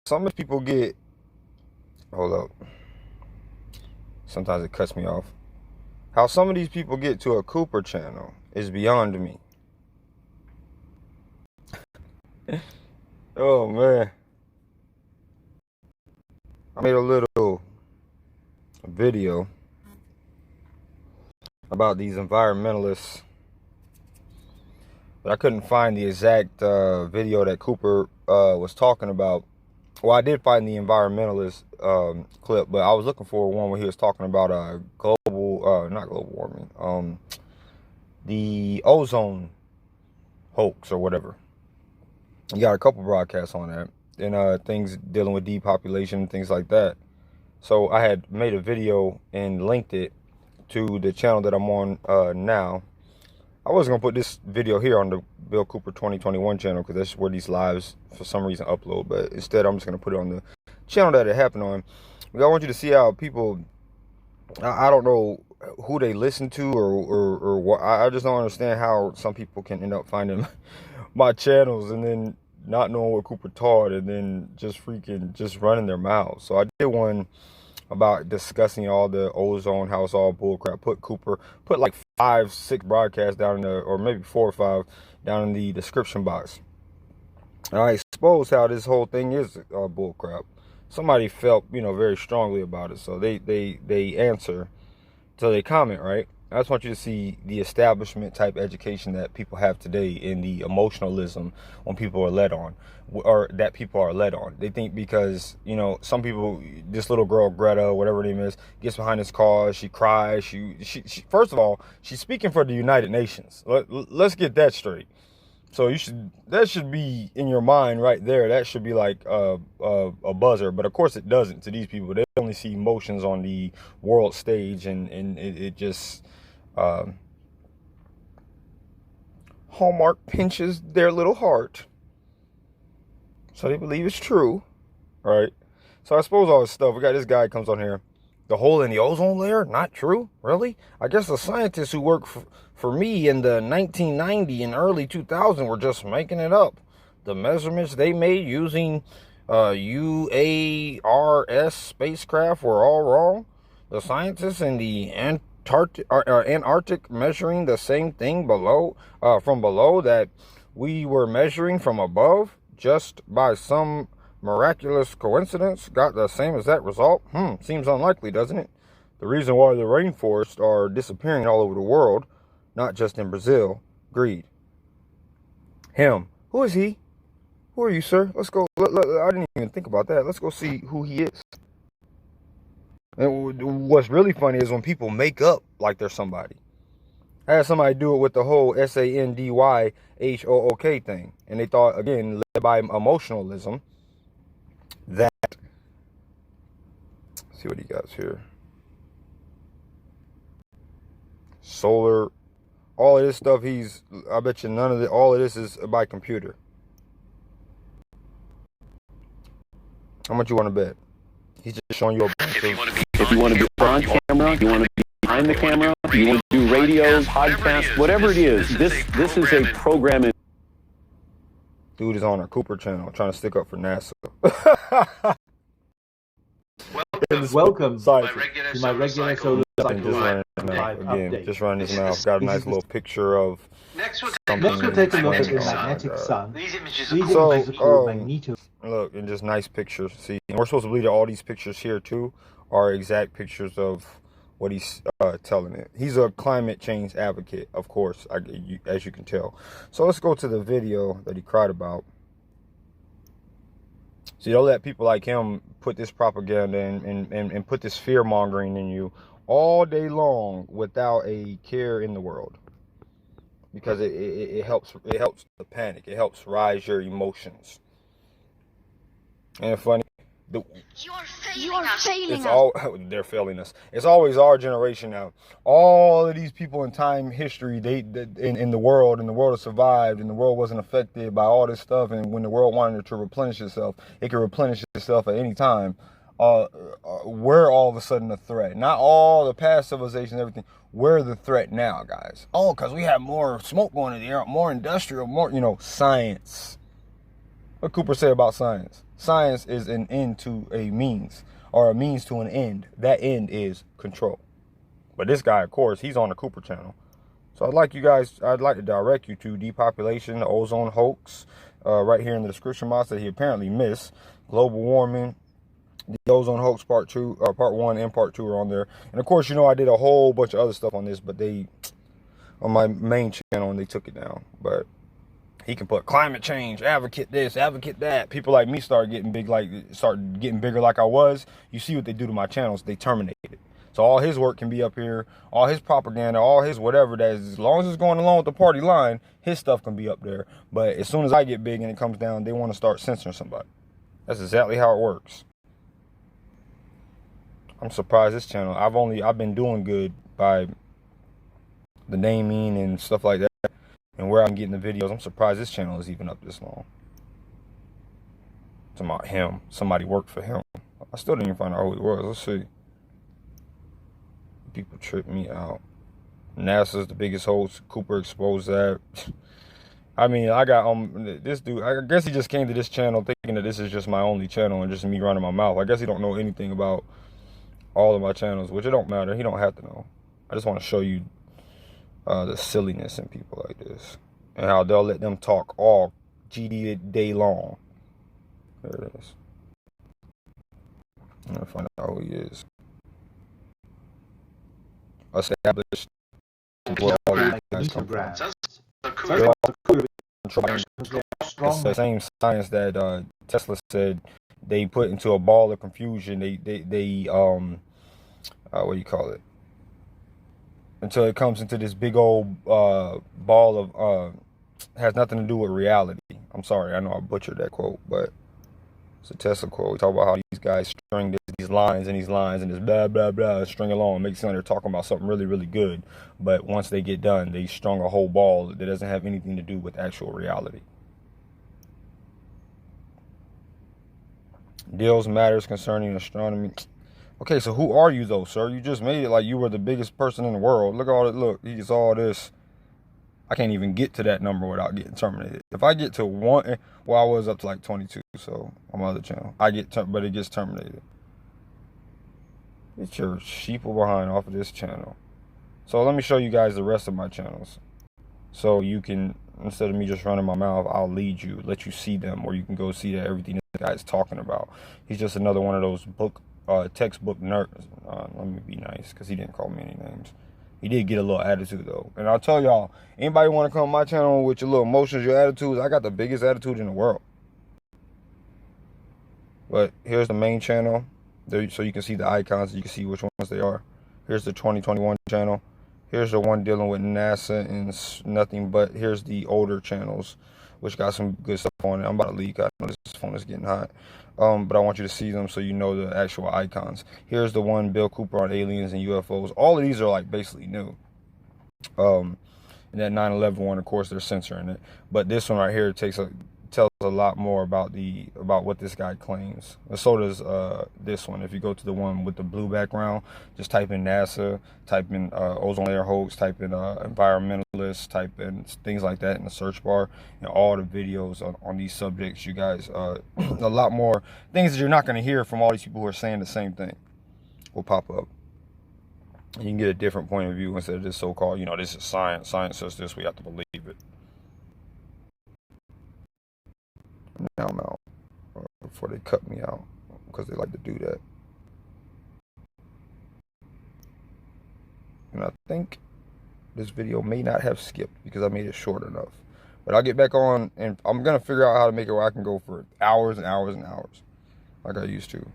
some of people get, hold up, sometimes it cuts me off. How some of these people get to a Cooper channel is beyond me. Oh man. I made a little video about these environmentalists, but I couldn't find the exact video that Cooper was talking about. Well, I did find the environmentalist clip, but I was looking for one where he was talking about not global warming, the ozone hoax or whatever. You got a couple broadcasts on that, and things dealing with depopulation and things like that. So I had made a video and linked it to the channel that I'm on now. I wasn't going to put this video here on the Bill Cooper 2021 channel because that's where these lives, for some reason, upload. But instead, I'm just going to put it on the channel that it happened on. I want you to see how people, I don't know who they listen to or what. I just don't understand how some people can end up finding my channels and then not knowing what Cooper taught and then just running their mouths. So I did one about discussing all the ozone, how it's all bullcrap. Put like 5-6 broadcasts down in the, or maybe 4 or 5 down in the description box. And I expose how this whole thing is bullcrap. Somebody felt, very strongly about it, so they answer, so they comment, right? I just want you to see the establishment type education that people have today in the emotionalism when people are led on, or that people are led on. They think because, some people, this little girl, Greta, whatever her name is, gets behind this cause, she cries, she first of all, she's speaking for the United Nations. Let's get that straight. So that should be in your mind right there. That should be like a buzzer, but of course it doesn't to these people. They only see emotions on the world stage, and it just Hallmark pinches their little heart. So they believe it's true, right? So I suppose all this stuff, we got this guy comes on here, the hole in the ozone layer, not true, really? I guess the scientists who worked for me in the 1990 and early 2000 were just making it up. The measurements they made using UARS spacecraft were all wrong. The scientists in the Antarctic measuring the same thing from below that we were measuring from above, just by some miraculous coincidence, got the same exact result? Seems unlikely, doesn't it? The reason why the rainforests are disappearing all over the world, not just in Brazil, greed. Him. Who is he? Who are you, sir? Let's go. I didn't even think about that. Let's go see who he is. And what's really funny is when people make up like they're somebody. I had somebody do it with the whole SANDYHOOK thing. And they thought, again, led by emotionalism, that, let's see what he got here. Solar, all of this stuff, I bet you none of it, all of this is by computer. How much you want to bet? He's just showing you a bunch if you want to be on camera, you want to be behind the camera, you want to do radios, podcasts, whatever it is, this is a program. Dude is on a Cooper channel trying to stick up for NASA. Welcome to my regular solar cycle. Just running his mouth. Got a nice little picture of something. Next we'll take a look at the magnetic sun. These images are called magneto. Look, and just nice pictures. See, and we're supposed to believe that all these pictures here too are exact pictures of what he's telling it. He's a climate change advocate, of course, as you can tell. So let's go to the video that he cried about. So don't let people like him put this propaganda and put this fear mongering in you all day long without a care in the world, because it helps the panic. It helps rise your emotions. And funny, you are failing us. They're failing us. It's always our generation now. All of these people in time history, in the world has survived, and the world wasn't affected by all this stuff. And when the world wanted to replenish itself, it could replenish itself at any time. We're all of a sudden a threat. Not all the past civilizations, everything. We're the threat now, guys. Oh, because we have more smoke going in the air, more industrial, more, science. What Cooper say about science? Science is an end to a means, or a means to an end. That end is control. But this guy, of course, he's on the Cooper channel. So I'd like to direct you to Depopulation, the Ozone Hoax, right here in the description box that he apparently missed. Global warming, the Ozone Hoax part 1 and part 2 are on there. And of course, you know, I did a whole bunch of other stuff on this, but they, on my main channel, and they took it down. But he can put climate change, advocate this, advocate that. People like me start getting bigger like I was. You see what they do to my channels, they terminate it. So all his work can be up here, all his propaganda, all his whatever, that is, as long as it's going along with the party line, his stuff can be up there. But as soon as I get big and it comes down, they want to start censoring somebody. That's exactly how it works. I'm surprised this channel, I've been doing good by the naming and stuff like that, and where I'm getting the videos. I'm surprised this channel is even up this long. It's about him. Somebody worked for him. I still didn't even find out who he was. Let's see. People trip me out. NASA's the biggest hoax. Cooper exposed that. I mean, I got this dude. I guess he just came to this channel thinking that this is just my only channel and just me running my mouth. I guess he don't know anything about all of my channels, which it don't matter. He don't have to know. I just want to show you the silliness in people like this and how they'll let them talk all GD day long. There it is. I'm gonna find out who he is. Established It's the same science that Tesla said they put into a ball of confusion. They what do you call it? Until it comes into this big old ball of has nothing to do with reality. I'm sorry, I know I butchered that quote, but it's a Tesla quote. We talk about how these guys string these lines and this blah blah blah string along and make it sound they're talking about something really, really good. But once they get done, they strung a whole ball that doesn't have anything to do with actual reality. Deals matters concerning astronomy. Okay, so who are you though, sir? You just made it like you were the biggest person in the world. Look at all that. Look, he gets all this. I can't even get to that number without getting terminated. If I get to 1, well, I was up to like 22, so on my other channel, but it gets terminated. Get your sheeple behind off of this channel. So let me show you guys the rest of my channels. So you can, instead of me just running my mouth, I'll lead you, let you see them, or you can go see that everything this guy's talking about. He's just another one of those textbook nerds. Let me be nice, because he didn't call me any names. He did get a little attitude though. And I'll tell y'all, anybody want to come on my channel with your little emotions, your attitudes, I got the biggest attitude in the world. But here's the main channel. There, so you can see the icons, you can see which ones they are. Here's the 2021 channel. Here's the one dealing with NASA and nothing but. Here's the older channels, which got some good stuff on it. I'm about to leak. I know this phone is getting hot. But I want you to see them so you know the actual icons. Here's the one, Bill Cooper on aliens and UFOs. All of these are like basically new. And that 9/11 one, of course, they're censoring it. But this one right here tells a lot more about what this guy claims. And so does this one. If you go to the one with the blue background, just type in NASA, type in ozone layer hoax, type in environmentalists, type in things like that in the search bar, and all the videos on these subjects, you guys, a lot more things that you're not going to hear from all these people who are saying the same thing will pop up. You can get a different point of view instead of this so-called, you know, this is science. Science says this, we have to believe it. Now I'm out before they cut me out, because they like to do that. And I think this video may not have skipped because I made it short enough. But I'll get back on and I'm going to figure out how to make it where I can go for hours and hours and hours like I used to.